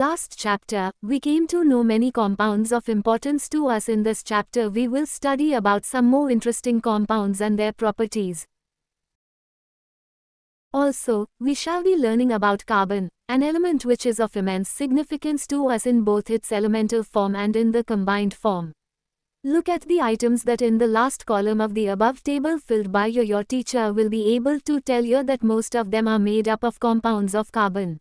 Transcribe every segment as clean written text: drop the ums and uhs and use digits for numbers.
Last chapter, we came to know many compounds of importance to us. In this chapter we will study about some more interesting compounds and their properties. Also, we shall be learning about carbon, an element which is of immense significance to us in both its elemental form and in the combined form. Look at the items that in the last column of the above table filled by you. Your teacher will be able to tell you that most of them are made up of compounds of carbon.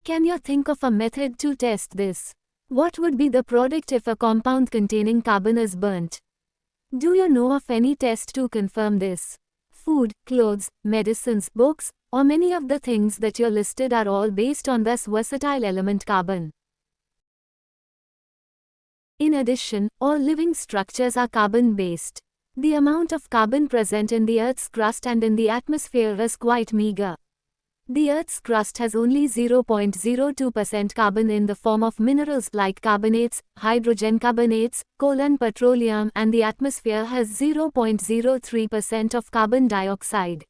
Can you think of a method to test this? What would be the product if a compound containing carbon is burnt? Do you know of any test to confirm this? Food, clothes, medicines, books, or many of the things that you listed are all based on this versatile element carbon. In addition, all living structures are carbon-based. The amount of carbon present in the Earth's crust and in the atmosphere is quite meager. The Earth's crust has only 0.02% carbon in the form of minerals like carbonates, hydrogen carbonates, coal and petroleum, and the atmosphere has 0.03% of carbon dioxide.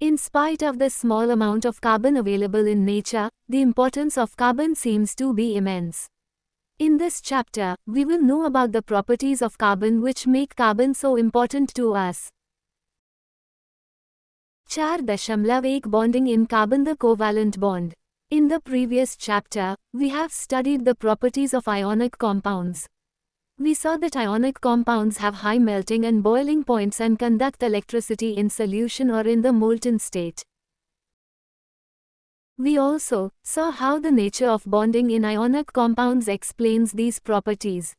In spite of the small amount of carbon available in nature, the importance of carbon seems to be immense. In this chapter, we will know about the properties of carbon which make carbon so important to us. 4.1 Bonding in carbon. The covalent bond. In the previous chapter, we have studied the properties of ionic compounds. We saw that ionic compounds have high melting and boiling points and conduct electricity in solution or in the molten state. We also saw how the nature of bonding in ionic compounds explains these properties.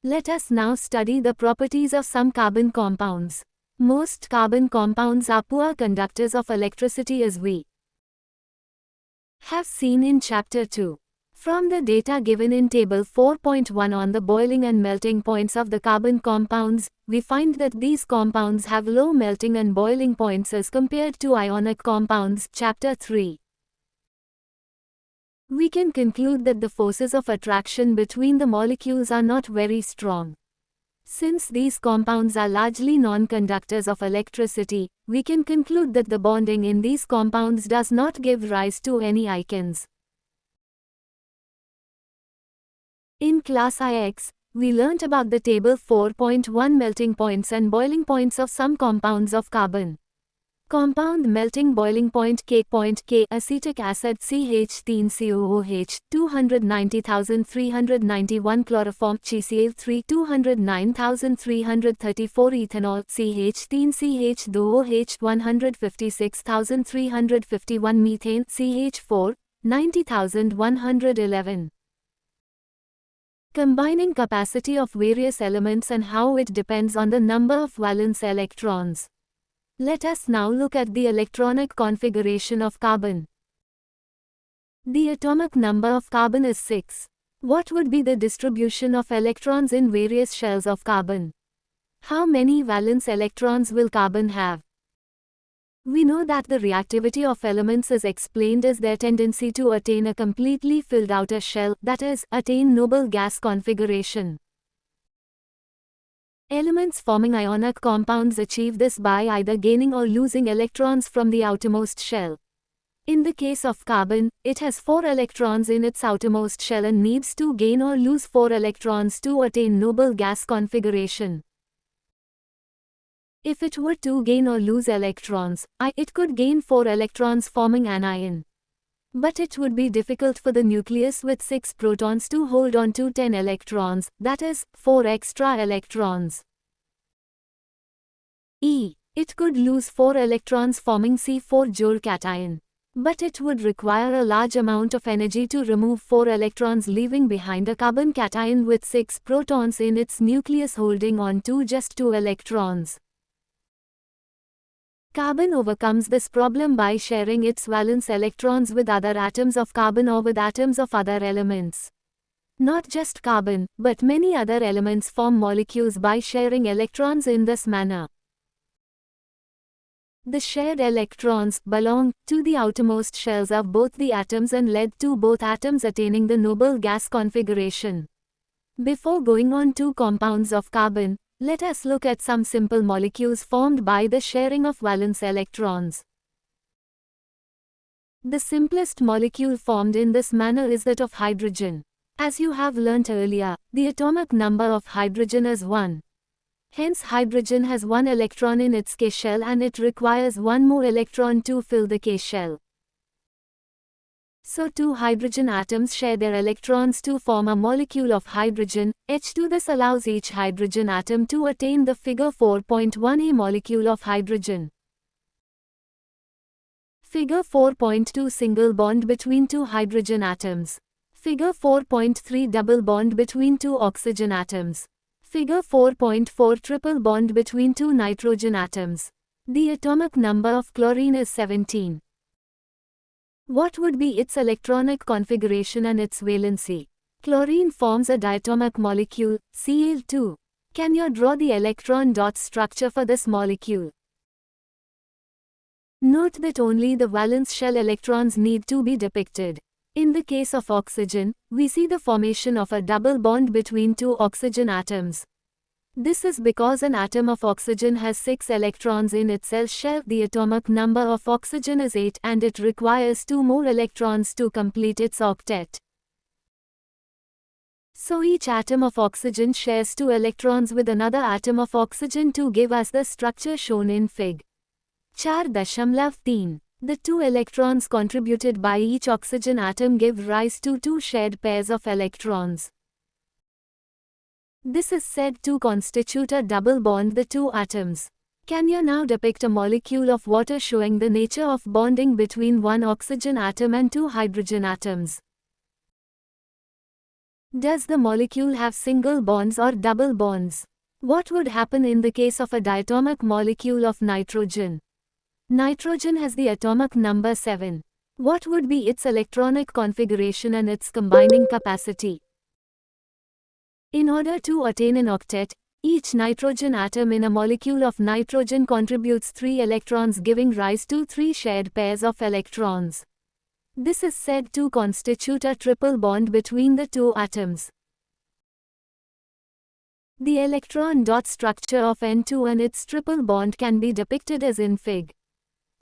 Let us now study the properties of some carbon compounds. Most carbon compounds are poor conductors of electricity, as we have seen in Chapter 2. From the data given in Table 4.1 on the boiling and melting points of the carbon compounds, we find that these compounds have low melting and boiling points as compared to ionic compounds. Chapter 3. We can conclude that the forces of attraction between the molecules are not very strong. Since these compounds are largely non-conductors of electricity, we can conclude that the bonding in these compounds does not give rise to any alkenes. In Class IX, we learnt about the Table 4.1 melting points and boiling points of some compounds of carbon. Compound melting boiling point K. Acetic acid CH3COOH 290,391 chloroform CCl3 209,334 ethanol CH3CH2OH 156,351 methane CH4 90,111. Combining capacity of various elements and how it depends on the number of valence electrons. Let us now look at the electronic configuration of carbon. The atomic number of carbon is 6. What would be the distribution of electrons in various shells of carbon? How many valence electrons will carbon have? We know that the reactivity of elements is explained as their tendency to attain a completely filled outer shell, that is, attain noble gas configuration. Elements forming ionic compounds achieve this by either gaining or losing electrons from the outermost shell. In the case of carbon, it has 4 electrons in its outermost shell and needs to gain or lose 4 electrons to attain noble gas configuration. If it were to gain or lose electrons, it could gain 4 electrons forming anion. But it would be difficult for the nucleus with 6 protons to hold on to 10 electrons, that is, 4 extra electrons. It could lose 4 electrons forming C4 Joule cation. But it would require a large amount of energy to remove 4 electrons, leaving behind a carbon cation with 6 protons in its nucleus holding on to just 2 electrons. Carbon overcomes this problem by sharing its valence electrons with other atoms of carbon or with atoms of other elements. Not just carbon, but many other elements form molecules by sharing electrons in this manner. The shared electrons belong to the outermost shells of both the atoms and led to both atoms attaining the noble gas configuration. Before going on to compounds of carbon, let us look at some simple molecules formed by the sharing of valence electrons. The simplest molecule formed in this manner is that of hydrogen. As you have learnt earlier, the atomic number of hydrogen is 1. Hence hydrogen has 1 electron in its K shell and it requires 1 more electron to fill the K shell. So 2 hydrogen atoms share their electrons to form a molecule of hydrogen, H2. This allows each hydrogen atom to attain the figure 4.1a molecule of hydrogen. Figure 4.2 single bond between 2 hydrogen atoms. Figure 4.3 double bond between 2 oxygen atoms. Figure 4.4 triple bond between 2 nitrogen atoms. The atomic number of chlorine is 17. What would be its electronic configuration and its valency? Chlorine forms a diatomic molecule, Cl2. Can you draw the electron dot structure for this molecule? Note that only the valence shell electrons need to be depicted. In the case of oxygen, we see the formation of a double bond between 2 oxygen atoms. This is because an atom of oxygen has 6 electrons in its S shell. The atomic number of oxygen is 8 and it requires 2 more electrons to complete its octet. So each atom of oxygen shares 2 electrons with another atom of oxygen to give us the structure shown in Fig. 4.3. The 2 electrons contributed by each oxygen atom give rise to 2 shared pairs of electrons. This is said to constitute a double bond the 2 atoms. Can you now depict a molecule of water showing the nature of bonding between 1 oxygen atom and 2 hydrogen atoms? Does the molecule have single bonds or double bonds? What would happen in the case of a diatomic molecule of nitrogen? Nitrogen has the atomic number 7. What would be its electronic configuration and its combining capacity? In order to attain an octet, each nitrogen atom in a molecule of nitrogen contributes 3 electrons, giving rise to 3 shared pairs of electrons. This is said to constitute a triple bond between the 2 atoms. The electron dot structure of N2 and its triple bond can be depicted as in Fig.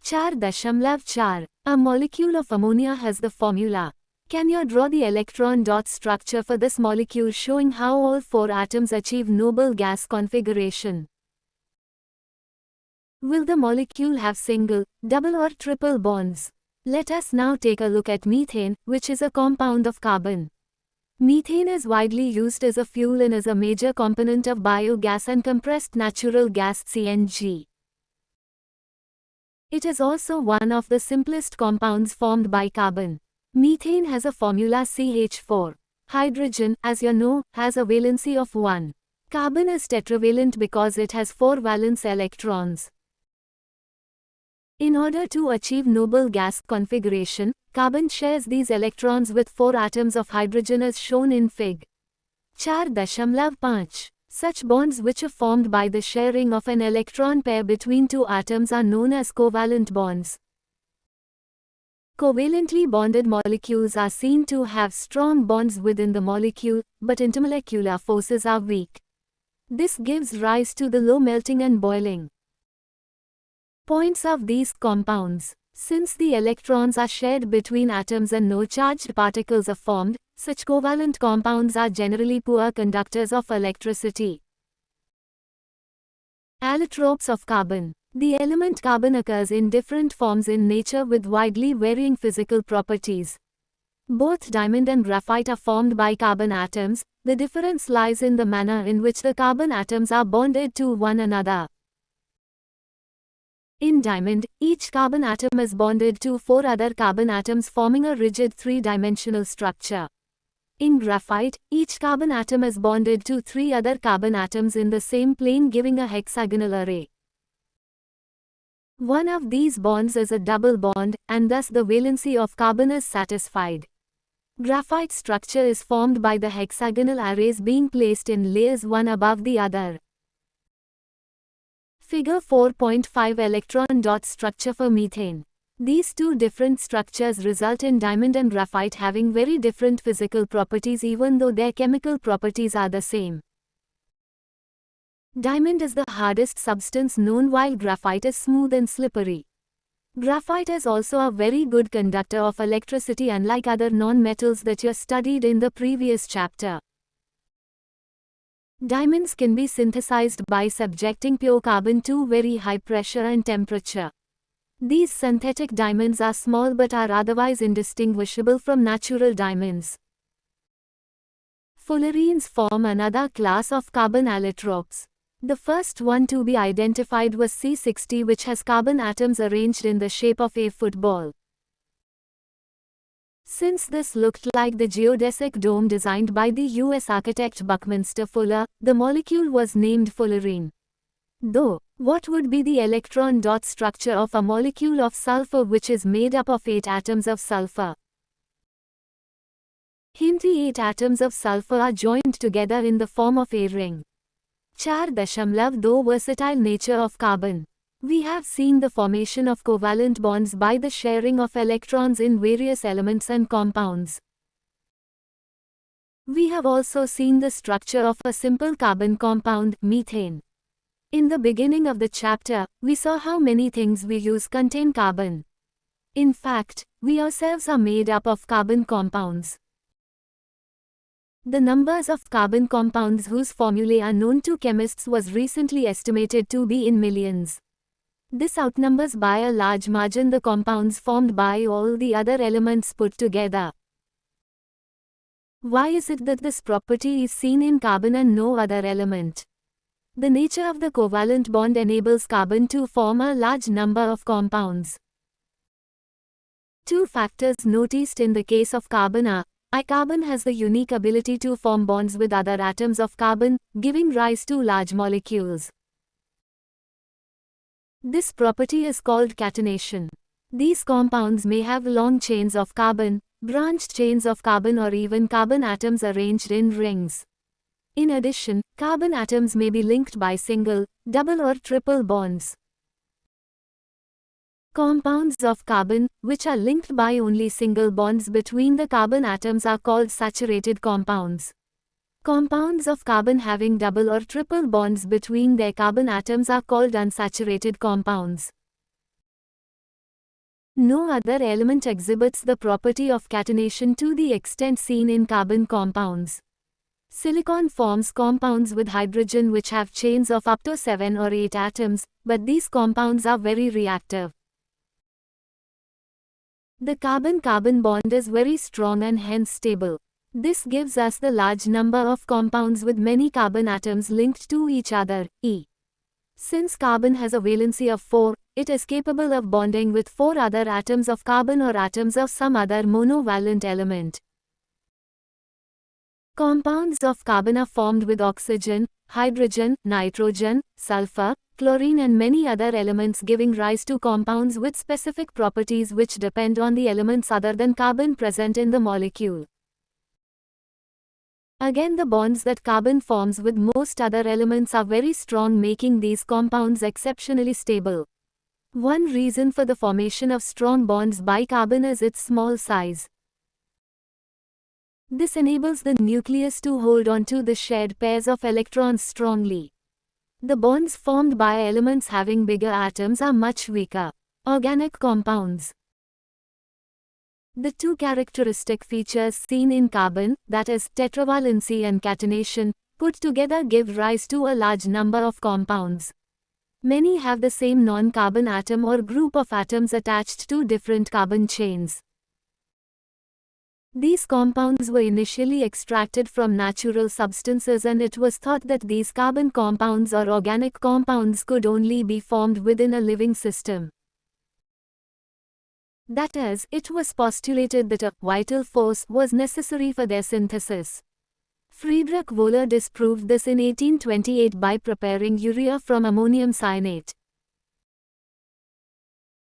4.4. A molecule of ammonia has the formula. Can you draw the electron dot structure for this molecule showing how all 4 atoms achieve noble gas configuration? Will the molecule have single, double or triple bonds? Let us now take a look at methane, which is a compound of carbon. Methane is widely used as a fuel and is a major component of biogas and compressed natural gas (CNG). It is also one of the simplest compounds formed by carbon. Methane has a formula CH4. Hydrogen, as you know, has a valency of 1. Carbon is tetravalent because it has 4 valence electrons. In order to achieve noble gas configuration, carbon shares these electrons with 4 atoms of hydrogen as shown in Fig. 4.5. Such bonds which are formed by the sharing of an electron pair between 2 atoms are known as covalent bonds. Covalently bonded molecules are seen to have strong bonds within the molecule, but intermolecular forces are weak. This gives rise to the low melting and boiling points of these compounds. Since the electrons are shared between atoms and no charged particles are formed, such covalent compounds are generally poor conductors of electricity. Allotropes of carbon. The element carbon occurs in different forms in nature with widely varying physical properties. Both diamond and graphite are formed by carbon atoms. The difference lies in the manner in which the carbon atoms are bonded to one another. In diamond, each carbon atom is bonded to 4 other carbon atoms forming a rigid 3-dimensional structure. In graphite, each carbon atom is bonded to 3 other carbon atoms in the same plane giving a hexagonal array. One of these bonds is a double bond, and thus the valency of carbon is satisfied. Graphite structure is formed by the hexagonal arrays being placed in layers one above the other. Figure 4.5 electron dot structure for methane. These two different structures result in diamond and graphite having very different physical properties even though their chemical properties are the same. Diamond is the hardest substance known while graphite is smooth and slippery. Graphite is also a very good conductor of electricity, unlike other non-metals that you studied in the previous chapter. Diamonds can be synthesized by subjecting pure carbon to very high pressure and temperature. These synthetic diamonds are small but are otherwise indistinguishable from natural diamonds. Fullerenes form another class of carbon allotropes. The first one to be identified was C60, which has carbon atoms arranged in the shape of a football. Since this looked like the geodesic dome designed by the US architect Buckminster Fuller, the molecule was named fullerene. Though, what would be the electron dot structure of a molecule of sulfur which is made up of 8 atoms of sulfur? Hint: 8 atoms of sulfur are joined together in the form of a ring. 4.2 Versatile nature of carbon. We have seen the formation of covalent bonds by the sharing of electrons in various elements and compounds. We have also seen the structure of a simple carbon compound, methane. In the beginning of the chapter, we saw how many things we use contain carbon. In fact, we ourselves are made up of carbon compounds. The numbers of carbon compounds whose formulae are known to chemists was recently estimated to be in millions. This outnumbers by a large margin the compounds formed by all the other elements put together. Why is it that this property is seen in carbon and no other element? The nature of the covalent bond enables carbon to form a large number of compounds. Two factors noticed in the case of carbon are: carbon has the unique ability to form bonds with other atoms of carbon, giving rise to large molecules. This property is called catenation. These compounds may have long chains of carbon, branched chains of carbon, or even carbon atoms arranged in rings. In addition, carbon atoms may be linked by single, double, or triple bonds. Compounds of carbon, which are linked by only single bonds between the carbon atoms, are called saturated compounds. Compounds of carbon having double or triple bonds between their carbon atoms are called unsaturated compounds. No other element exhibits the property of catenation to the extent seen in carbon compounds. Silicon forms compounds with hydrogen which have chains of up to 7 or 8 atoms, but these compounds are very reactive. The carbon-carbon bond is very strong and hence stable. This gives us the large number of compounds with many carbon atoms linked to each other, Since carbon has a valency of 4, it is capable of bonding with 4 other atoms of carbon or atoms of some other monovalent element. Compounds of carbon are formed with oxygen, hydrogen, nitrogen, sulfur, chlorine and many other elements, giving rise to compounds with specific properties which depend on the elements other than carbon present in the molecule. Again, the bonds that carbon forms with most other elements are very strong, making these compounds exceptionally stable. One reason for the formation of strong bonds by carbon is its small size. This enables the nucleus to hold on to the shared pairs of electrons strongly. The bonds formed by elements having bigger atoms are much weaker. Organic compounds. The two characteristic features seen in carbon, that is, tetravalency and catenation, put together give rise to a large number of compounds. Many have the same non-carbon atom or group of atoms attached to different carbon chains. These compounds were initially extracted from natural substances, and it was thought that these carbon compounds or organic compounds could only be formed within a living system. That is, it was postulated that a vital force was necessary for their synthesis. Friedrich Wöhler disproved this in 1828 by preparing urea from ammonium cyanate.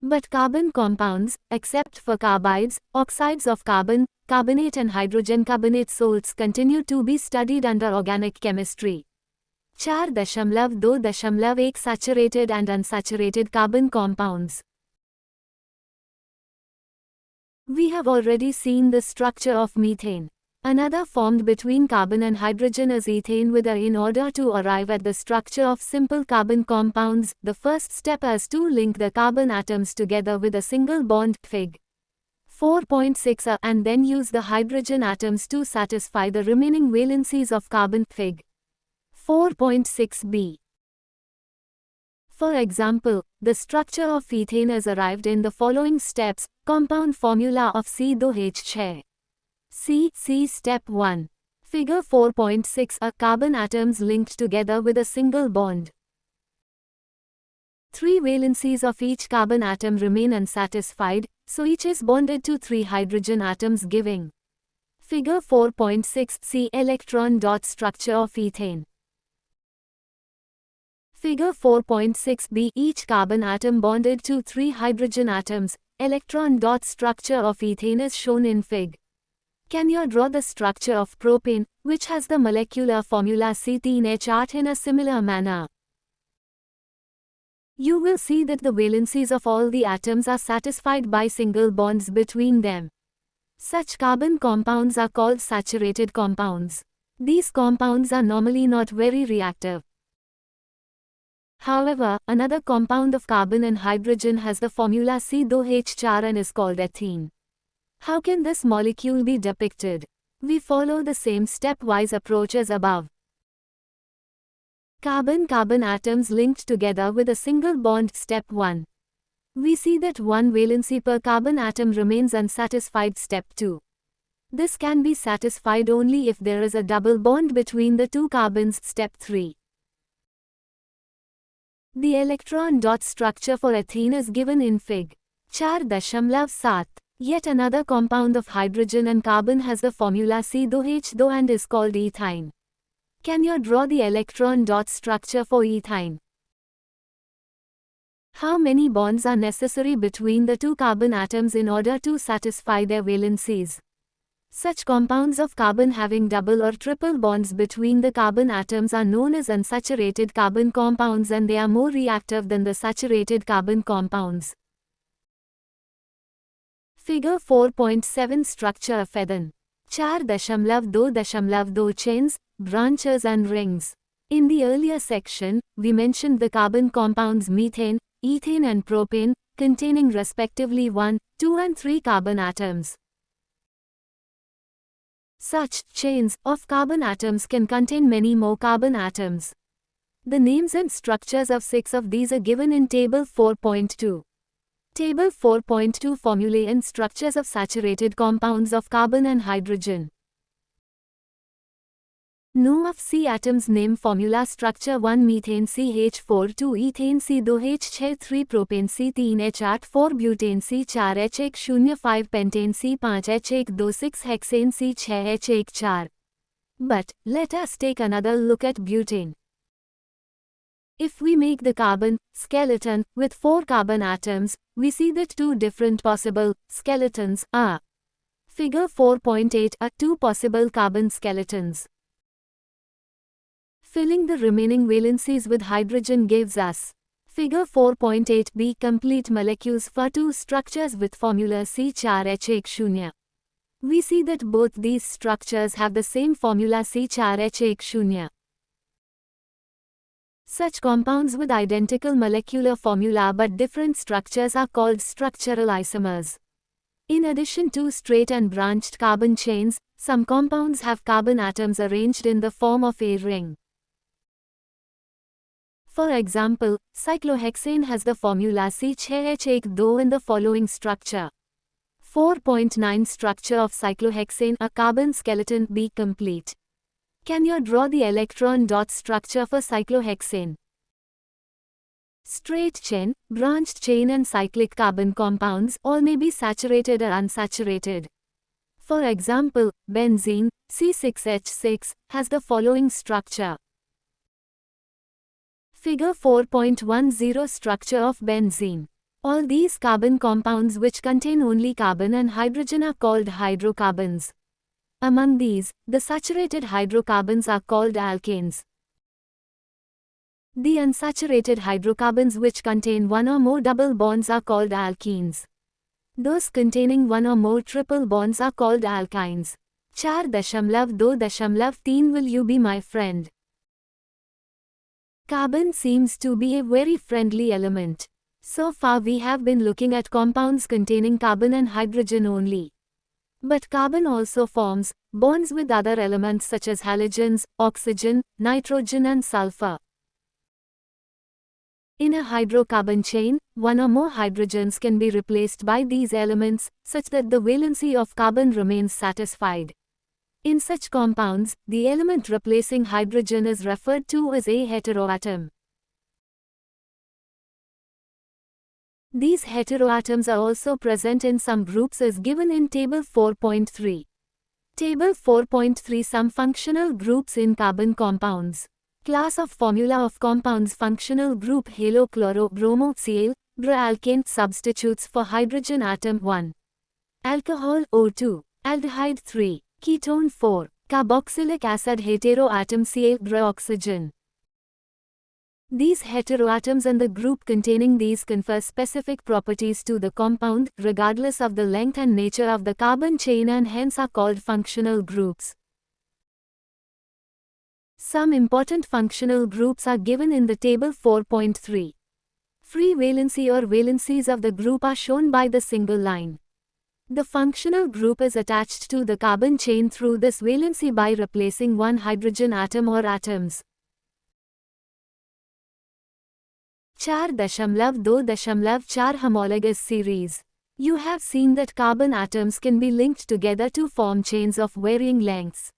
But carbon compounds, except for carbides, oxides of carbon, carbonate and hydrogen carbonate salts, continue to be studied under organic chemistry. 4.2 saturated and unsaturated carbon compounds. We have already seen the structure of methane. Another formed between carbon and hydrogen is ethane with a. In order to arrive at the structure of simple carbon compounds, the first step is to link the carbon atoms together with a single bond, Fig. 4.6a, and then use the hydrogen atoms to satisfy the remaining valencies of carbon, Fig. 4.6b. For example, the structure of ethane is arrived in the following steps. Compound formula of C2H6. C. Step 1. Figure 4.6 a. Carbon atoms linked together with a single bond. 3 valencies of each carbon atom remain unsatisfied, so each is bonded to 3 hydrogen atoms, giving Figure 4.6 C. Electron dot structure of ethane. Figure 4.6b. Each carbon atom bonded to 3 hydrogen atoms. Electron dot structure of ethane is shown in Fig. Can you draw the structure of propane, which has the molecular formula C3H8 in a similar manner? You will see that the valencies of all the atoms are satisfied by single bonds between them. Such carbon compounds are called saturated compounds. These compounds are normally not very reactive. However, another compound of carbon and hydrogen has the formula C2H4 and is called ethene. How can this molecule be depicted? We follow the same stepwise approach as above. Carbon-carbon atoms linked together with a single bond. Step 1. We see that one valency per carbon atom remains unsatisfied. Step 2. This can be satisfied only if there is a double bond between the two carbons. Step 3. The electron dot structure for ethene is given in Fig. 4.7. Yet another compound of hydrogen and carbon has the formula C2H2 and is called ethyne. Can you draw the electron dot structure for ethyne? How many bonds are necessary between the two carbon atoms in order to satisfy their valencies? Such compounds of carbon having double or triple bonds between the carbon atoms are known as unsaturated carbon compounds, and they are more reactive than the saturated carbon compounds. Figure 4.7 Structure of ethene. 4.2.2 Chains, branches and rings. In the earlier section, we mentioned the carbon compounds methane, ethane and propane, containing respectively 1, 2 and 3 carbon atoms. Such chains of carbon atoms can contain many more carbon atoms. The names and structures of 6 of these are given in Table 4.2. Table 4.2 Formulae and structures of saturated compounds of carbon and hydrogen. Know of C atoms. Name formula structure 1 methane CH4 2 ethane C2H3 propane C3H8 4 butane C4H1 5 pentane C5H1 6 hexane C6H1. But let us take another look at butane. If we make the carbon skeleton with 4 carbon atoms, we see that 2 different possible skeletons are. Figure 4.8 are 2 possible carbon skeletons. Filling the remaining valencies with hydrogen gives us Figure 4.8b complete molecules for 2 structures with formula C4H1. We see that both these structures have the same formula C4H1. Such compounds with identical molecular formula but different structures are called structural isomers. In addition to straight and branched carbon chains, some compounds have carbon atoms arranged in the form of a ring. For example, cyclohexane has the formula C6H2 in the following structure. 4.9 Structure of cyclohexane, a carbon skeleton. Be complete. Can you draw the electron dot structure for cyclohexane? Straight chain, branched chain and cyclic carbon compounds all may be saturated or unsaturated. For example, benzene, C6H6, has the following structure. Figure 4.10 Structure of benzene. All these carbon compounds which contain only carbon and hydrogen are called hydrocarbons. Among these, the saturated hydrocarbons are called alkanes. The unsaturated hydrocarbons which contain 1 or more double bonds are called alkenes. Those containing 1 or more triple bonds are called alkynes. 4.2.3 Will you be my friend? Carbon seems to be a very friendly element. So far we have been looking at compounds containing carbon and hydrogen only. But carbon also forms bonds with other elements such as halogens, oxygen, nitrogen and sulfur. In a hydrocarbon chain, one or more hydrogens can be replaced by these elements, such that the valency of carbon remains satisfied. In such compounds, the element replacing hydrogen is referred to as a heteroatom. These heteroatoms are also present in some groups as given in Table 4.3. Table 4.3 Some functional groups in carbon compounds. Class of formula of compounds. Functional group halochloro-bromo-Cl, Br-alkane. Substitutes for hydrogen atom 1. Alcohol O2, aldehyde 3, ketone 4, carboxylic acid heteroatom Cl Br-oxygen. These heteroatoms and the group containing these confer specific properties to the compound, regardless of the length and nature of the carbon chain, and hence are called functional groups. Some important functional groups are given in the table 4.3. Free valency or valencies of the group are shown by the single line. The functional group is attached to the carbon chain through this valency by replacing one hydrogen atom or atoms. 4.2.4 Homologous series. You have seen that carbon atoms can be linked together to form chains of varying lengths.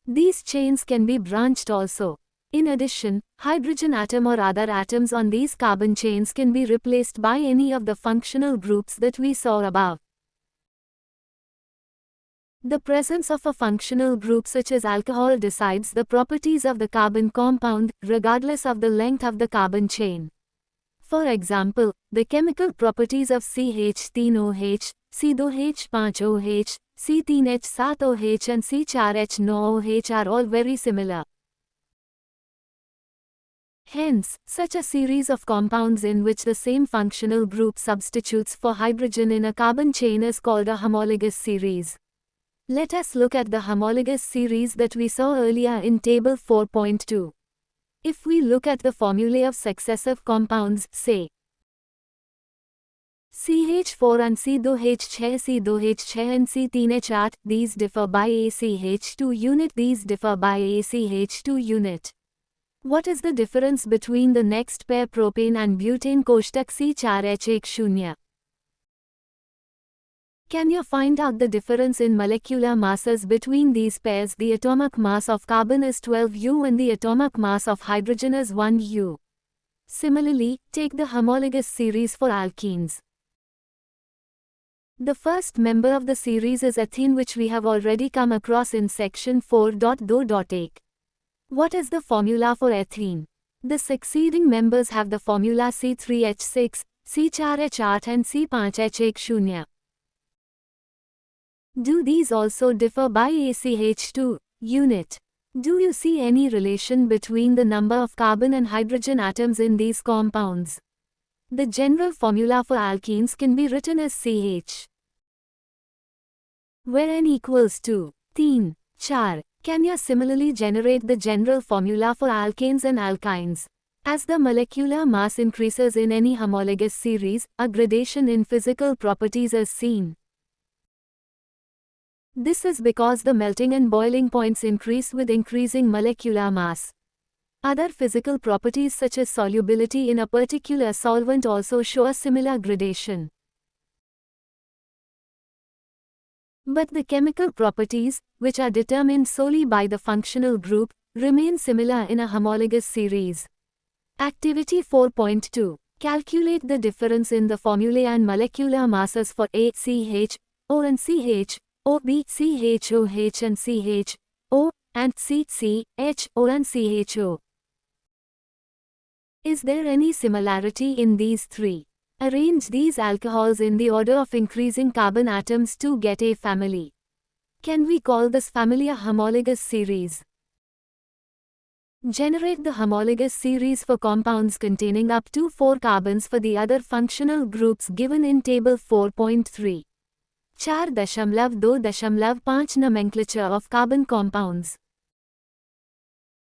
These chains can be branched also. In addition, hydrogen atom or other atoms on these carbon chains can be replaced by any of the functional groups that we saw above. The presence of a functional group such as alcohol decides the properties of the carbon compound, regardless of the length of the carbon chain. For example, the chemical properties of CH3OH, C2H5OH, C3H7OH and C4H9OH are all very similar. Hence, such a series of compounds in which the same functional group substitutes for hydrogen in a carbon chain is called a homologous series. Let us look at the homologous series that we saw earlier in Table 4.2. If we look at the formulae of successive compounds, say CH4 and C2H6 and C3H8, these differ by ACH2 unit. What is the difference between the next pair propane and butane? कोष्टक C4H10. Can you find out the difference in molecular masses between these pairs? The atomic mass of carbon is 12U and the atomic mass of hydrogen is 1U. Similarly, take the homologous series for alkenes. The first member of the series is ethene, which we have already come across in section 4.2.8. What is the formula for ethene? The succeeding members have the formula C3H6, C4H8 and C5H10. Do these also differ by ACH2 unit? Do you see any relation between the number of carbon and hydrogen atoms in these compounds? The general formula for alkenes can be written as CH, where N equals to 3, 4. Can you similarly generate the general formula for alkanes and alkynes? As the molecular mass increases in any homologous series, a gradation in physical properties is seen. This is because the melting and boiling points increase with increasing molecular mass. Other physical properties such as solubility in a particular solvent also show a similar gradation. But the chemical properties, which are determined solely by the functional group, remain similar in a homologous series. Activity 4.2. Calculate the difference in the formulae and molecular masses for A, CH, O and CH, O, B, CHOH and CH, O, and C, CH, O and CHO. Is there any similarity in these three? Arrange these alcohols in the order of increasing carbon atoms to get a family. Can we call this family a homologous series? Generate the homologous series for compounds containing up to 4 carbons for the other functional groups given in Table 4.3. 4.2.5 Nomenclature of carbon compounds.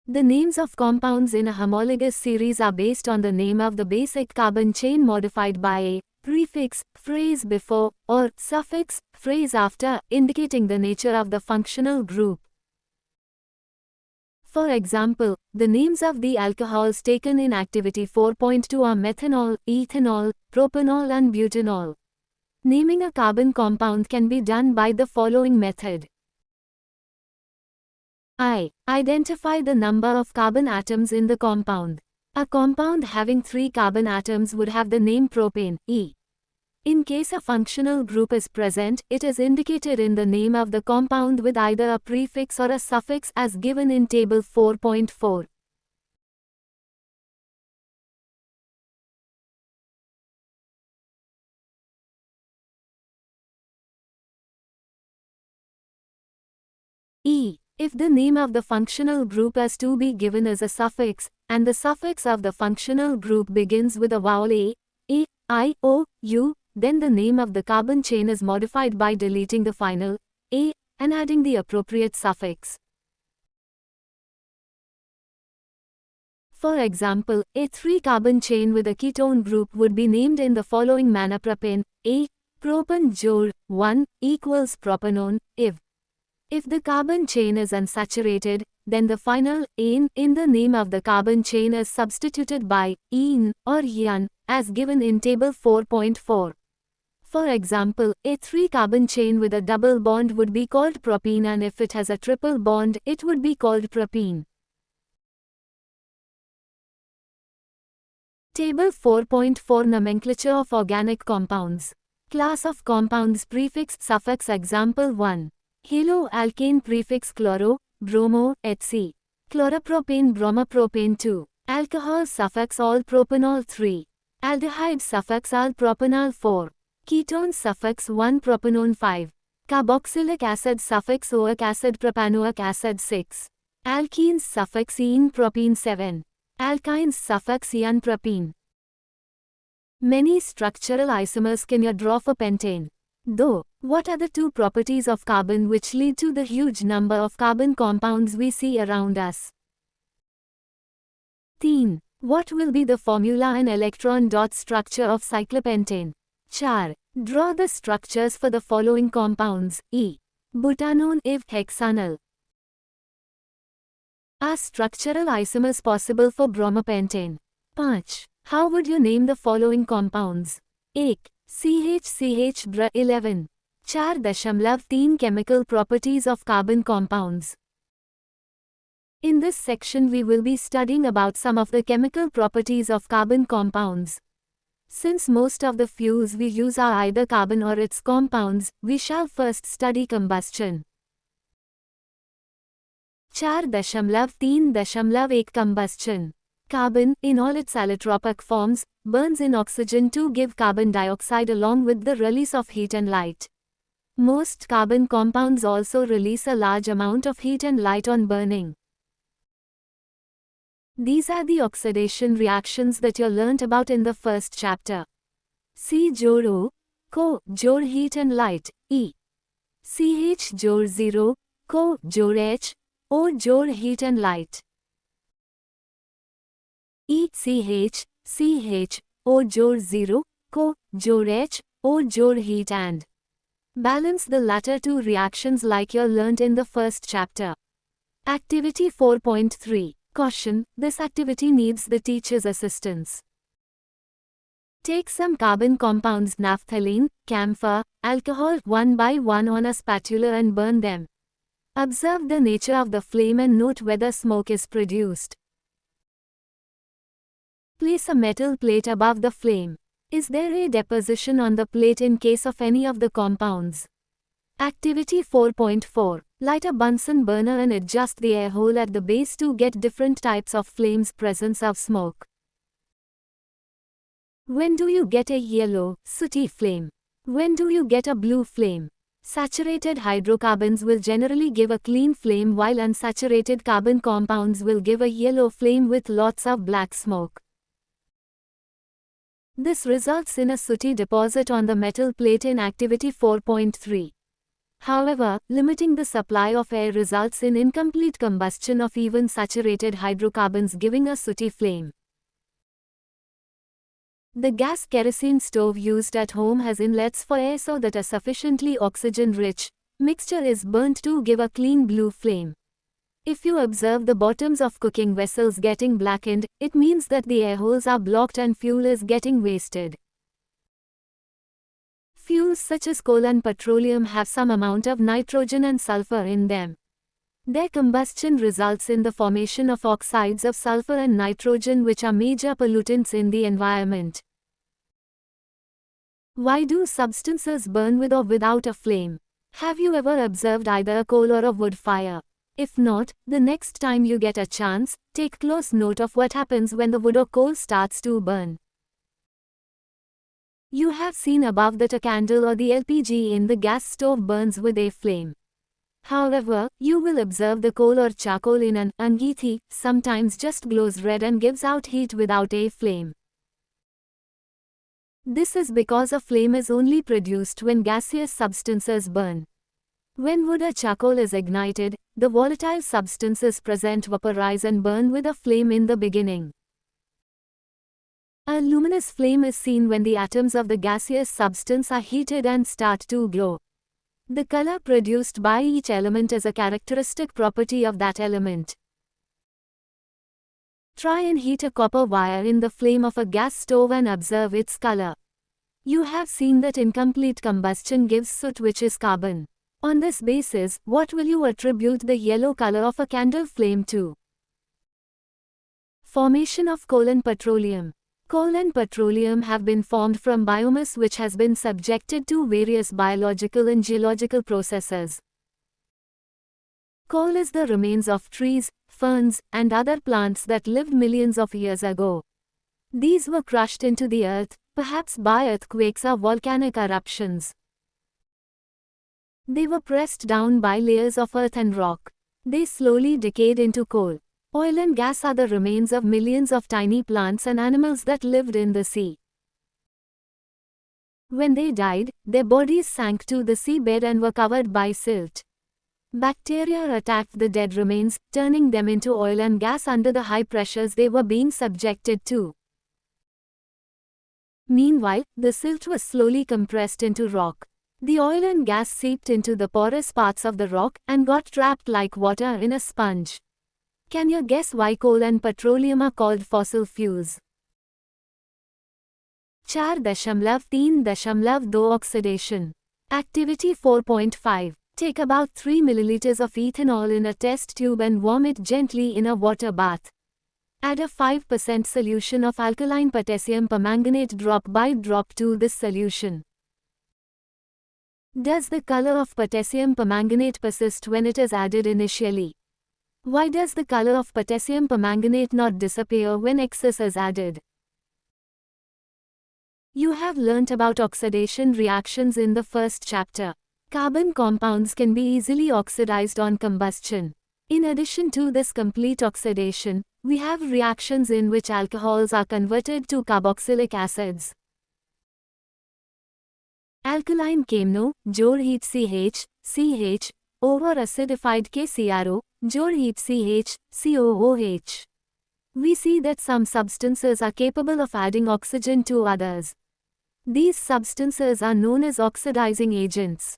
The names of compounds in a homologous series are based on the name of the basic carbon chain modified by a prefix, phrase before, or suffix, phrase after, indicating the nature of the functional group. For example, the names of the alcohols taken in activity 4.2 are methanol, ethanol, propanol and butanol. Naming a carbon compound can be done by the following method. I. Identify the number of carbon atoms in the compound. A compound having 3 carbon atoms would have the name propane, E. In case a functional group is present, it is indicated in the name of the compound with either a prefix or a suffix as given in table 4.4. E. If the name of the functional group is to be given as a suffix, and the suffix of the functional group begins with a vowel A, I, O, U, then the name of the carbon chain is modified by deleting the final A and adding the appropriate suffix. For example, a 3-carbon chain with a ketone group would be named in the following manner: propane, A, propan jor 1 equals propanone, If the carbon chain is unsaturated, then the final ane in the name of the carbon chain is substituted by ene or yan, as given in table 4.4. For example, a 3-carbon chain with a double bond would be called propene, and if it has a triple bond, it would be called propene. Table 4.4 Nomenclature of organic compounds. Class of compounds. Prefix, suffix. Example 1. Haloalkane. Prefix, chloro, bromo, etc. Chloropropane, bromopropane. 2. Alcohol. Suffix, all. Propanol. 3. Aldehyde. Suffix, al. Propanol. 4. Ketone. Suffix, 1. Propanone. 5. Carboxylic acid. Suffix, oic acid. Propanoic acid. 6. Alkenes. Suffix, ene. Propene. 7. Alkynes. Suffix, ian. Propene. Many structural isomers can you draw for pentane. Though, what are the 2 properties of carbon which lead to the huge number of carbon compounds we see around us? 3. What will be the formula and electron dot structure of cyclopentane? 4. Draw the structures for the following compounds: E. Butanone, IV hexanyl. Are structural isomers possible for bromopentane? 5. How would you name the following compounds? 1. CH Br 11. 4.3 Chemical properties of carbon compounds. In this section we will be studying about some of the chemical properties of carbon compounds. Since most of the fuels we use are either carbon or its compounds, we shall first study combustion. 4.3.1 Combustion. Carbon, in all its allotropic forms, burns in oxygen to give carbon dioxide along with the release of heat and light. Most carbon compounds also release a large amount of heat and light on burning. These are the oxidation reactions that you learnt about in the first chapter. C jor O, Co jor heat and light, E. CH jor 0, Co jor H, O jor heat and light. ECH, CH, O jor 0, Co jor H, O jor heat and. Balance the latter 2 reactions like you learnt in the first chapter. Activity 4.3. Caution, this activity needs the teacher's assistance. Take some carbon compounds naphthalene, camphor, alcohol one by one on a spatula and burn them. Observe the nature of the flame and note whether smoke is produced. Place a metal plate above the flame. Is there a deposition on the plate in case of any of the compounds? Activity 4.4. Light a Bunsen burner and adjust the air hole at the base to get different types of flames. Presence of smoke. When do you get a yellow, sooty flame? When do you get a blue flame? Saturated hydrocarbons will generally give a clean flame while unsaturated carbon compounds will give a yellow flame with lots of black smoke. This results in a sooty deposit on the metal plate in activity 4.3. However, limiting the supply of air results in incomplete combustion of even saturated hydrocarbons, giving a sooty flame. The gas kerosene stove used at home has inlets for air so that a sufficiently oxygen-rich mixture is burnt to give a clean blue flame. If you observe the bottoms of cooking vessels getting blackened, it means that the air holes are blocked and fuel is getting wasted. Fuels such as coal and petroleum have some amount of nitrogen and sulfur in them. Their combustion results in the formation of oxides of sulfur and nitrogen, which are major pollutants in the environment. Why do substances burn with or without a flame? Have you ever observed either a coal or a wood fire? If not, the next time you get a chance, take close note of what happens when the wood or coal starts to burn. You have seen above that a candle or the LPG in the gas stove burns with a flame. However, you will observe the coal or charcoal in an angithi sometimes just glows red and gives out heat without a flame. This is because a flame is only produced when gaseous substances burn. When wood or charcoal is ignited, the volatile substances present vaporize and burn with a flame in the beginning. A luminous flame is seen when the atoms of the gaseous substance are heated and start to glow. The color produced by each element is a characteristic property of that element. Try and heat a copper wire in the flame of a gas stove and observe its color. You have seen that incomplete combustion gives soot, which is carbon. On this basis, what will you attribute the yellow color of a candle flame to? Formation of coal and petroleum. Coal and petroleum have been formed from biomass which has been subjected to various biological and geological processes. Coal is the remains of trees, ferns, and other plants that lived millions of years ago. These were crushed into the earth, perhaps by earthquakes or volcanic eruptions. They were pressed down by layers of earth and rock. They slowly decayed into coal. Oil and gas are the remains of millions of tiny plants and animals that lived in the sea. When they died, their bodies sank to the seabed and were covered by silt. Bacteria attacked the dead remains, turning them into oil and gas under the high pressures they were being subjected to. Meanwhile, the silt was slowly compressed into rock. The oil and gas seeped into the porous parts of the rock and got trapped like water in a sponge. Can you guess why coal and petroleum are called fossil fuels? 4.3.2 Oxidation. Activity 4.5. Take about 3 milliliters of ethanol in a test tube and warm it gently in a water bath. Add a 5% solution of alkaline potassium permanganate drop by drop to this solution. Does the color of potassium permanganate persist when it is added initially? Why does the color of potassium permanganate not disappear when excess is added? You have learnt about oxidation reactions in the first chapter. Carbon compounds can be easily oxidized on combustion. In addition to this complete oxidation, we have reactions in which alcohols are converted to carboxylic acids. Alkaline KMNO, jod heat CH, CH, over acidified KCRO, jod heat CH, COOH. We see that some substances are capable of adding oxygen to others. These substances are known as oxidizing agents.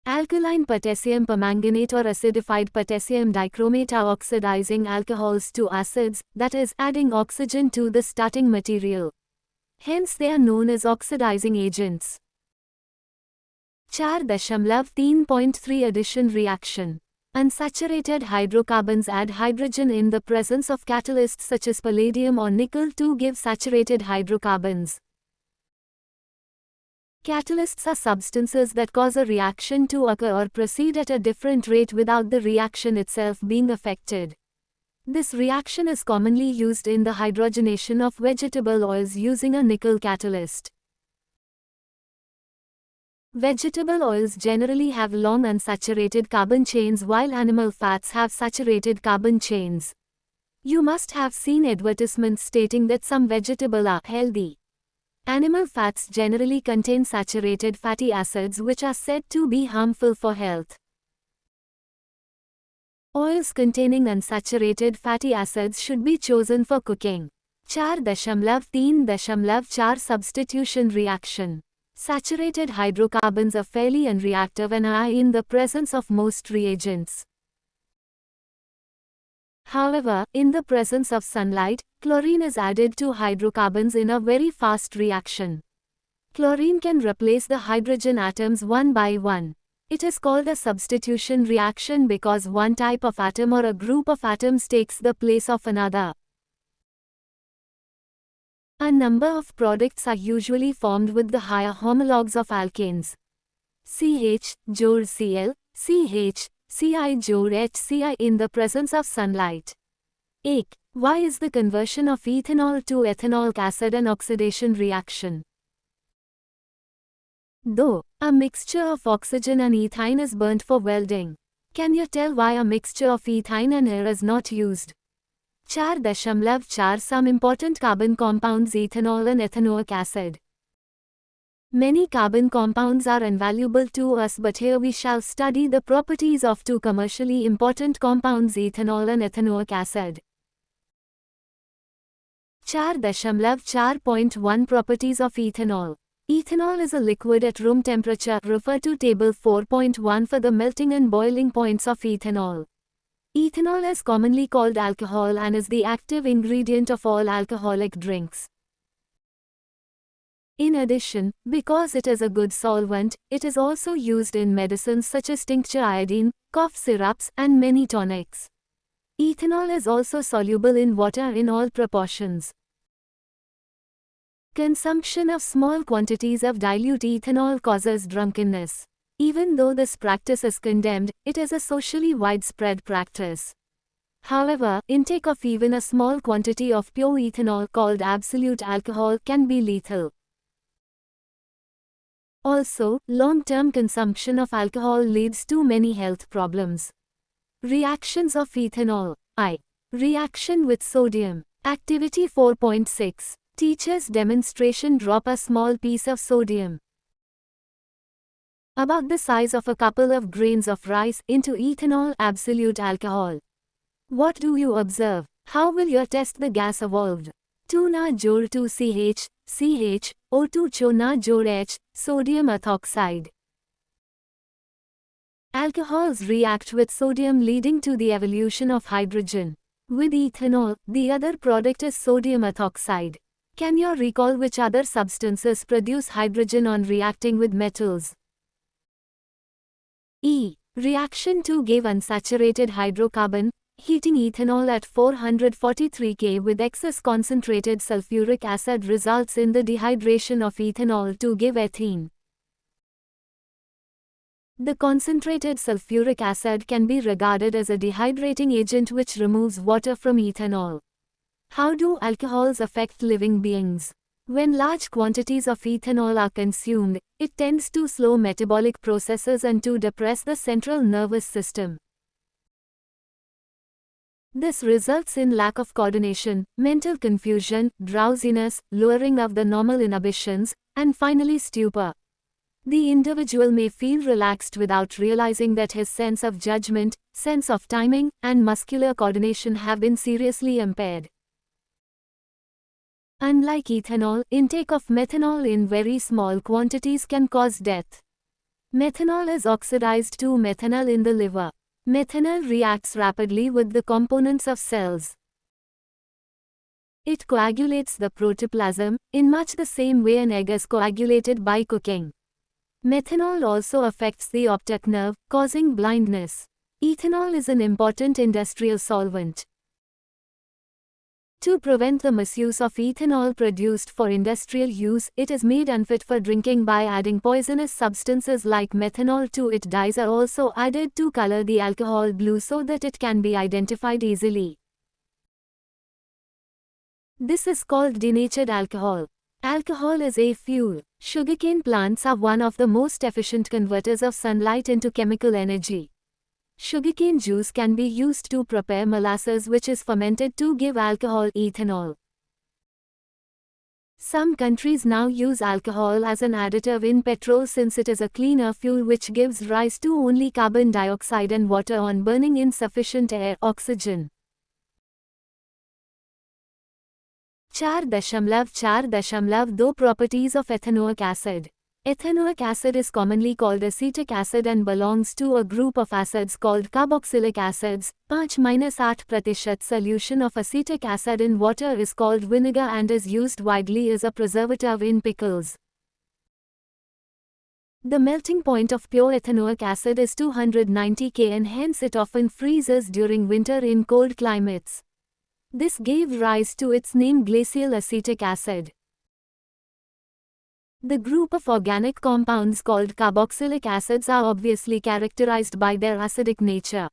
Alkaline potassium permanganate or acidified potassium dichromate are oxidizing alcohols to acids, that is, adding oxygen to the starting material. Hence they are known as oxidizing agents. 4.3.3 Addition reaction. Unsaturated hydrocarbons add hydrogen in the presence of catalysts such as palladium or nickel to give saturated hydrocarbons. Catalysts are substances that cause a reaction to occur or proceed at a different rate without the reaction itself being affected. This reaction is commonly used in the hydrogenation of vegetable oils using a nickel catalyst. Vegetable oils generally have long unsaturated carbon chains while animal fats have saturated carbon chains. You must have seen advertisements stating that some vegetables are healthy. Animal fats generally contain saturated fatty acids which are said to be harmful for health. Oils containing unsaturated fatty acids should be chosen for cooking. 4.3.4 Substitution reaction. Saturated hydrocarbons are fairly unreactive and are in the presence of most reagents. However, in the presence of sunlight, chlorine is added to hydrocarbons in a very fast reaction. Chlorine can replace the hydrogen atoms one by one. It is called a substitution reaction because one type of atom or a group of atoms takes the place of another. A number of products are usually formed with the higher homologues of alkanes. CH, Jor Cl, CH, Ci Jor HCl in the presence of sunlight. 8. Why is the conversion of ethanol to ethanoic acid an oxidation reaction? Though a mixture of oxygen and ethine is burnt for welding, can you tell why a mixture of ethine and air is not used? 4.4 Some important carbon compounds ethanol and ethanoic acid. Many carbon compounds are invaluable to us, but here we shall study the properties of two commercially important compounds, ethanol and ethanoic acid. 4.4.1 Properties of ethanol. Ethanol is a liquid at room temperature. Refer to table 4.1 for the melting and boiling points of ethanol. Ethanol is commonly called alcohol and is the active ingredient of all alcoholic drinks. In addition, because it is a good solvent, it is also used in medicines such as tincture iodine, cough syrups, and many tonics. Ethanol is also soluble in water in all proportions. Consumption of small quantities of dilute ethanol causes drunkenness. Even though this practice is condemned, it is a socially widespread practice. However, intake of even a small quantity of pure ethanol called absolute alcohol can be lethal. Also, long-term consumption of alcohol leads to many health problems. Reactions of ethanol. I. Reaction with sodium. Activity 4.6. Teacher's demonstration. Drop a small piece of sodium, about the size of a couple of grains of rice, into ethanol, absolute alcohol. What do you observe? How will you test the gas evolved? 2 na jor 2 CH, CH, O2 cho na jor H, sodium ethoxide. Alcohols react with sodium, leading to the evolution of hydrogen. With ethanol, the other product is sodium ethoxide. Can you recall which other substances produce hydrogen on reacting with metals? E. Reaction 2 gave unsaturated hydrocarbon. Heating ethanol at 443 K with excess concentrated sulfuric acid results in the dehydration of ethanol to give ethene. The concentrated sulfuric acid can be regarded as a dehydrating agent which removes water from ethanol. How do alcohols affect living beings? When large quantities of ethanol are consumed, it tends to slow metabolic processes and to depress the central nervous system. This results in lack of coordination, mental confusion, drowsiness, lowering of the normal inhibitions, and finally stupor. The individual may feel relaxed without realizing that his sense of judgment, sense of timing, and muscular coordination have been seriously impaired. Unlike ethanol, intake of methanol in very small quantities can cause death. Methanol is oxidized to methanol in the liver. Methanol reacts rapidly with the components of cells. It coagulates the protoplasm, in much the same way an egg is coagulated by cooking. Methanol also affects the optic nerve, causing blindness. Ethanol is an important industrial solvent. To prevent the misuse of ethanol produced for industrial use, it is made unfit for drinking by adding poisonous substances like methanol to it. Dyes are also added to color the alcohol blue so that it can be identified easily. This is called denatured alcohol. Alcohol is a fuel. Sugarcane plants are one of the most efficient converters of sunlight into chemical energy. Sugarcane juice can be used to prepare molasses, which is fermented to give alcohol, ethanol. Some countries now use alcohol as an additive in petrol since it is a cleaner fuel which gives rise to only carbon dioxide and water on burning insufficient air, oxygen. 4.4.2 Properties of ethanoic acid. Ethanoic acid is commonly called acetic acid and belongs to a group of acids called carboxylic acids. 5-8% solution of acetic acid in water is called vinegar and is used widely as a preservative in pickles. The melting point of pure ethanoic acid is 290 K and hence it often freezes during winter in cold climates. This gave rise to its name glacial acetic acid. The group of organic compounds called carboxylic acids are obviously characterized by their acidic nature.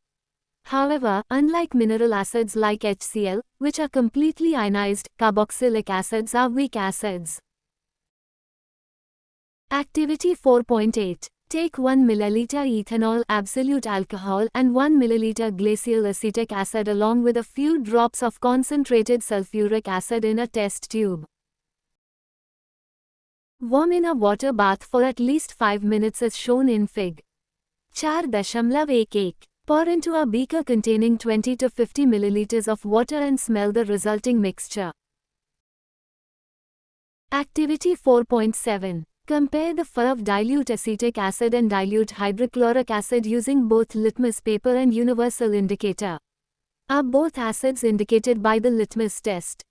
However, unlike mineral acids like HCl, which are completely ionized, carboxylic acids are weak acids. Activity 4.8. Take 1 ml ethanol absolute alcohol and 1 ml glacial acetic acid along with a few drops of concentrated sulfuric acid in a test tube. Warm in a water bath for at least 5 minutes as shown in Fig. 4.11. Pour into a beaker containing 20 to 50 milliliters of water and smell the resulting mixture. Activity 4.7. Compare the F of dilute acetic acid and dilute hydrochloric acid using both litmus paper and universal indicator. Are both acids indicated by the litmus test?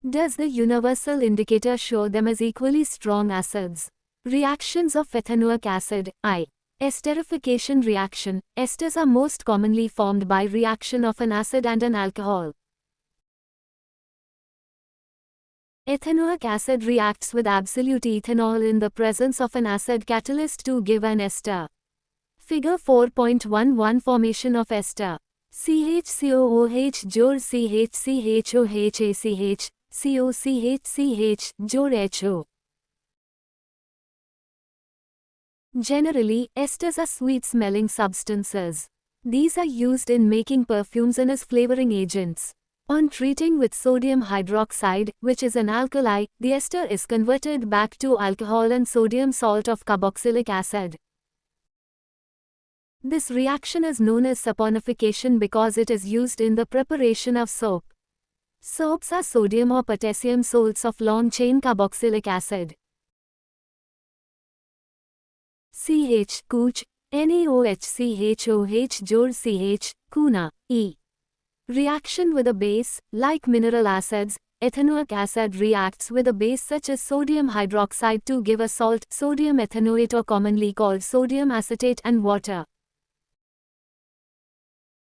Does the universal indicator show them as equally strong acids? Reactions of ethanoic acid. I. Esterification reaction. Esters are most commonly formed by reaction of an acid and an alcohol. Ethanoic acid reacts with absolute ethanol in the presence of an acid catalyst to give an ester. Figure 4.11 Formation of ester. CHCOOH jor CHCHOHACH, COCHCH jor HO. Generally, esters are sweet-smelling substances. These are used in making perfumes and as flavoring agents. On treating with sodium hydroxide, which is an alkali, the ester is converted back to alcohol and sodium salt of carboxylic acid. This reaction is known as saponification because it is used in the preparation of soap. Soaps are sodium or potassium salts of long-chain carboxylic acid. CH, Cooch, NaOHCHOH jor CH, Kuna, E. Reaction with a base, like mineral acids, ethanoic acid reacts with a base such as sodium hydroxide to give a salt, sodium ethanoate or commonly called sodium acetate and water.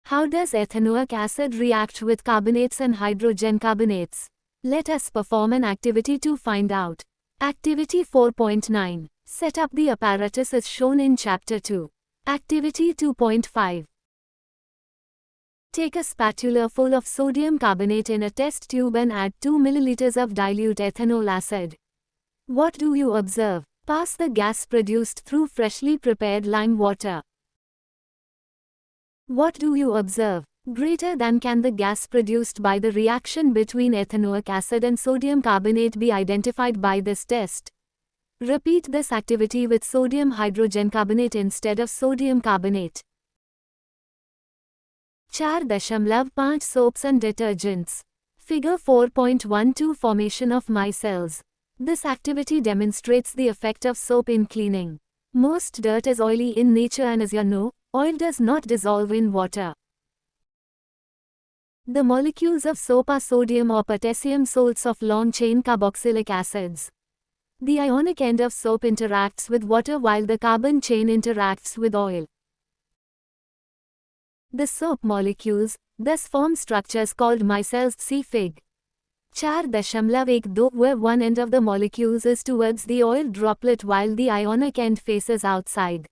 How does ethanoic acid react with carbonates and hydrogen carbonates? Let us perform an activity to find out. Activity 4.9. Set up the apparatus as shown in Chapter 2. Activity 2.5. Take a spatula full of sodium carbonate in a test tube and add 2 milliliters of dilute ethanol acid. What do you observe? Pass the gas produced through freshly prepared lime water. What do you observe? Greater than can the gas produced by the reaction between ethanoic acid and sodium carbonate be identified by this test? Repeat this activity with sodium hydrogen carbonate instead of sodium carbonate. 4.5 Soaps and detergents. Figure 4.12 Formation of micelles. This activity demonstrates the effect of soap in cleaning. Most dirt is oily in nature and as you know, oil does not dissolve in water. The molecules of soap are sodium or potassium salts of long-chain carboxylic acids. The ionic end of soap interacts with water while the carbon chain interacts with oil. The soap molecules thus form structures called micelles. See Fig. 4.12 where one end of the molecules is towards the oil droplet while the ionic end faces outside.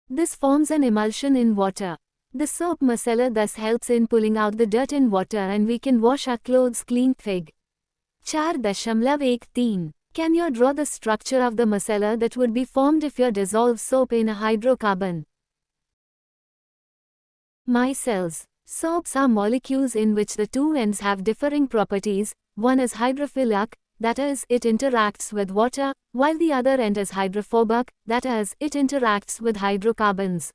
This forms an emulsion in water. The soap micellar thus helps in pulling out the dirt in water and we can wash our clothes clean. Fig. 4.13. Can you draw the structure of the micellar that would be formed if you dissolve soap in a hydrocarbon? Micelles. Soaps are molecules in which the two ends have differing properties. One is hydrophilic, that is, it interacts with water, while the other end is hydrophobic, that is, it interacts with hydrocarbons.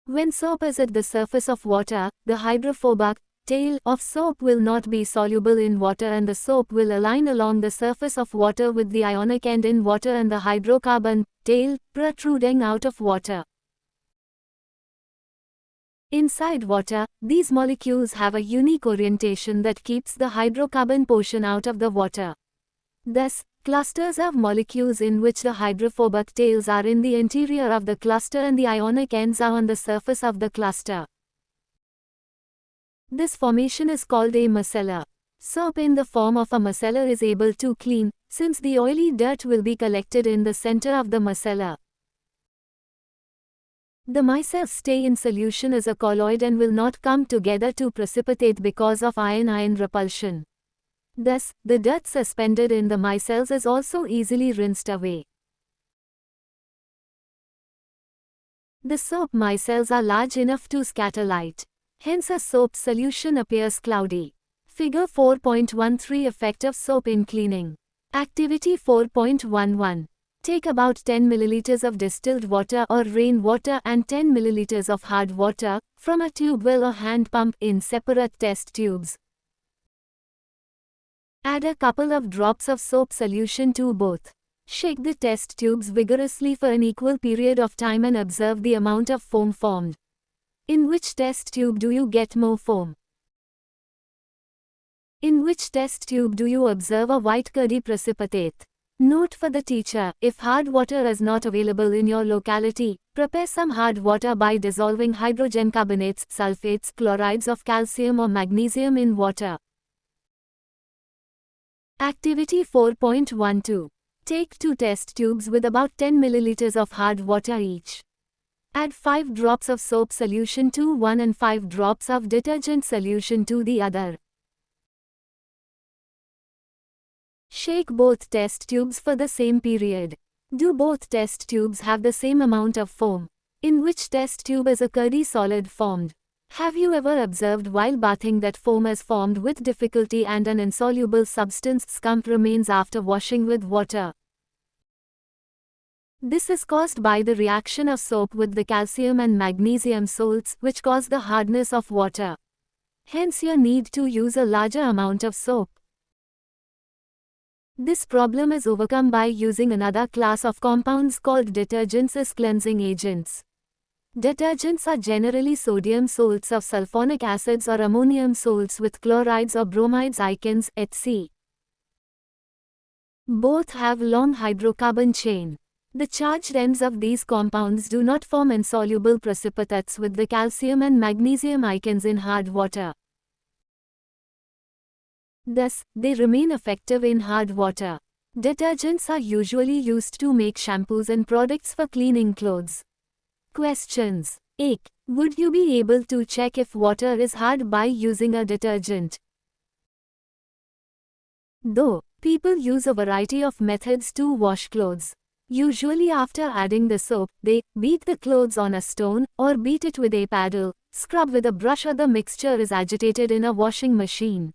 When soap is at the surface of water, the hydrophobic tail of soap will not be soluble in water and the soap will align along the surface of water with the ionic end in water and the hydrocarbon tail protruding out of water. Inside water, these molecules have a unique orientation that keeps the hydrocarbon portion out of the water. Thus, clusters of molecules in which the hydrophobic tails are in the interior of the cluster and the ionic ends are on the surface of the cluster. This formation is called a micellar. Soap in the form of a micellar is able to clean, since the oily dirt will be collected in the center of the micellar. The micelles stay in solution as a colloid and will not come together to precipitate because of ion-ion repulsion. Thus, the dirt suspended in the micelles is also easily rinsed away. The soap micelles are large enough to scatter light. Hence a soap solution appears cloudy. Figure 4.13 Effect of soap in cleaning. Activity 4.11. Take about 10 ml of distilled water or rain water and 10 ml of hard water from a tube well or hand pump in separate test tubes. Add a couple of drops of soap solution to both. Shake the test tubes vigorously for an equal period of time and observe the amount of foam formed. In which test tube do you get more foam? In which test tube do you observe a white curdy precipitate? Note for the teacher: if hard water is not available in your locality, prepare some hard water by dissolving hydrogen carbonates, sulfates, chlorides of calcium or magnesium in water. Activity 4.12. Take 2 test tubes with about 10 ml of hard water each. Add 5 drops of soap solution to one and 5 drops of detergent solution to the other. Shake both test tubes for the same period. Do both test tubes have the same amount of foam? In which test tube is a curdy solid formed? Have you ever observed while bathing that foam is formed with difficulty and an insoluble substance scum remains after washing with water? This is caused by the reaction of soap with the calcium and magnesium salts, which cause the hardness of water. Hence you need to use a larger amount of soap. This problem is overcome by using another class of compounds called detergents as cleansing agents. Detergents are generally sodium salts of sulfonic acids or ammonium salts with chlorides or bromides ions, etc. Both have long hydrocarbon chain. The charged ends of these compounds do not form insoluble precipitates with the calcium and magnesium ions in hard water. Thus, they remain effective in hard water. Detergents are usually used to make shampoos and products for cleaning clothes. Questions. 8. Would you be able to check if water is hard by using a detergent? Though people use a variety of methods to wash clothes. Usually after adding the soap, they beat the clothes on a stone or beat it with a paddle, scrub with a brush, or the mixture is agitated in a washing machine.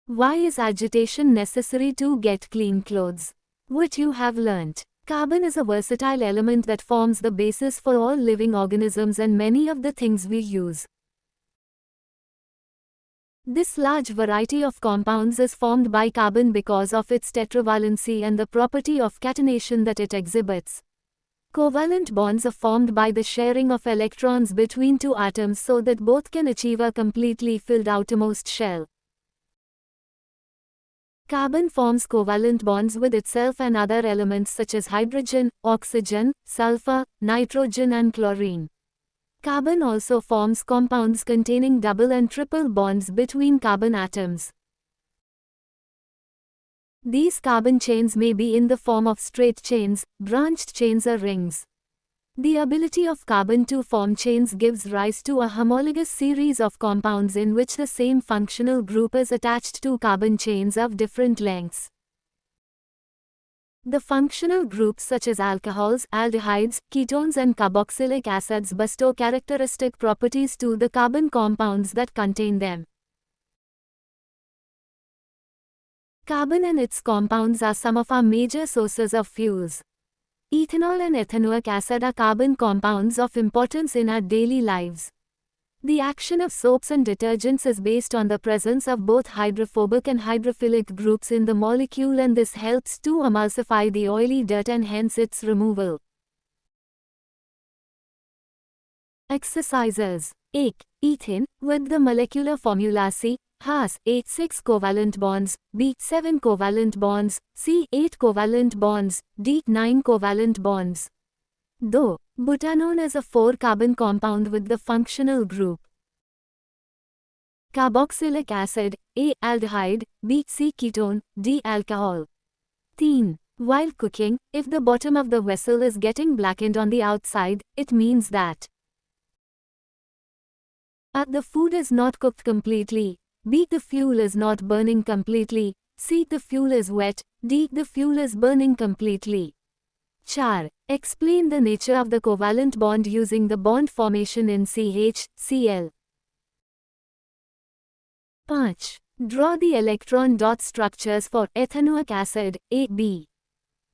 Why is agitation necessary to get clean clothes? What you have learnt. Carbon is a versatile element that forms the basis for all living organisms and many of the things we use. This large variety of compounds is formed by carbon because of its tetravalency and the property of catenation that it exhibits. Covalent bonds are formed by the sharing of electrons between two atoms so that both can achieve a completely filled outermost shell. Carbon forms covalent bonds with itself and other elements such as hydrogen, oxygen, sulfur, nitrogen and chlorine. Carbon also forms compounds containing double and triple bonds between carbon atoms. These carbon chains may be in the form of straight chains, branched chains or rings. The ability of carbon to form chains gives rise to a homologous series of compounds in which the same functional group is attached to carbon chains of different lengths. The functional groups such as alcohols, aldehydes, ketones and carboxylic acids bestow characteristic properties to the carbon compounds that contain them. Carbon and its compounds are some of our major sources of fuels. Ethanol and ethanoic acid are carbon compounds of importance in our daily lives. The action of soaps and detergents is based on the presence of both hydrophobic and hydrophilic groups in the molecule, and this helps to emulsify the oily dirt and hence its removal. Exercises. 1. Ethane, with the molecular formula C, has A 6 covalent bonds, B 7 covalent bonds, C 8 covalent bonds, D 9 covalent bonds. Though, butanone is a 4-carbon compound with the functional group carboxylic acid, A aldehyde, B C ketone, D alcohol. 3. While cooking, if the bottom of the vessel is getting blackened on the outside, it means that A. The food is not cooked completely, B. The fuel is not burning completely, C. The fuel is wet, D. The fuel is burning completely. 4. Explain the nature of the covalent bond using the bond formation in CH-Cl. 5. Draw the electron dot structures for ethanoic acid, A, B,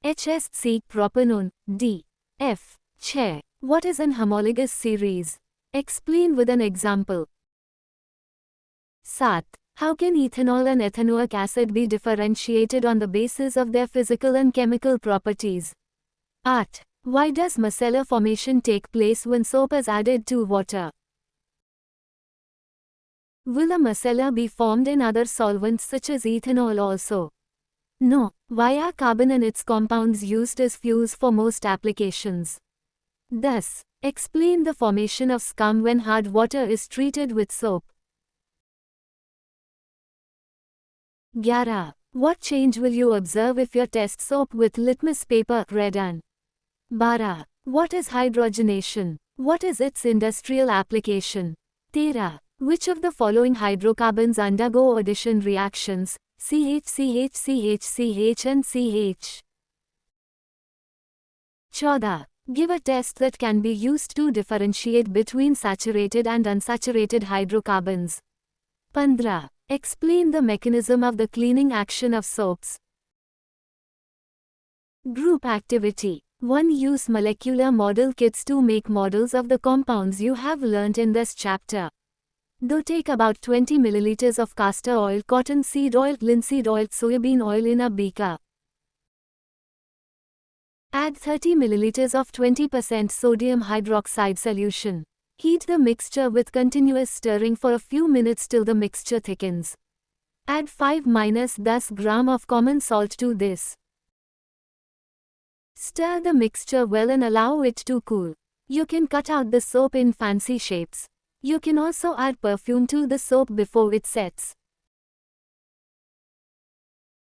HSC, propanone, D, F. Chair. What is an homologous series? Explain with an example. 7. How can ethanol and ethanoic acid be differentiated on the basis of their physical and chemical properties? 8. Why does micellar formation take place when soap is added to water? Will a micellar be formed in other solvents such as ethanol also? No. Why are carbon and its compounds used as fuels for most applications? Thus, explain the formation of scum when hard water is treated with soap. 11. What change will you observe if you test soap with litmus paper redone? 12. What is hydrogenation? What is its industrial application? 13. Which of the following hydrocarbons undergo addition reactions, CH, CH, CH, CH and CH? 14. Give a test that can be used to differentiate between saturated and unsaturated hydrocarbons. 15. Explain the mechanism of the cleaning action of soaps. Group activity. 1. Use molecular model kits to make models of the compounds you have learnt in this chapter. Do take about 20 ml of castor oil, cottonseed oil, linseed oil, soybean oil in a beaker. Add 30 ml of 20% sodium hydroxide solution. Heat the mixture with continuous stirring for a few minutes till the mixture thickens. Add 5-10 gram of common salt to this. Stir the mixture well and allow it to cool. You can cut out the soap in fancy shapes. You can also add perfume to the soap before it sets.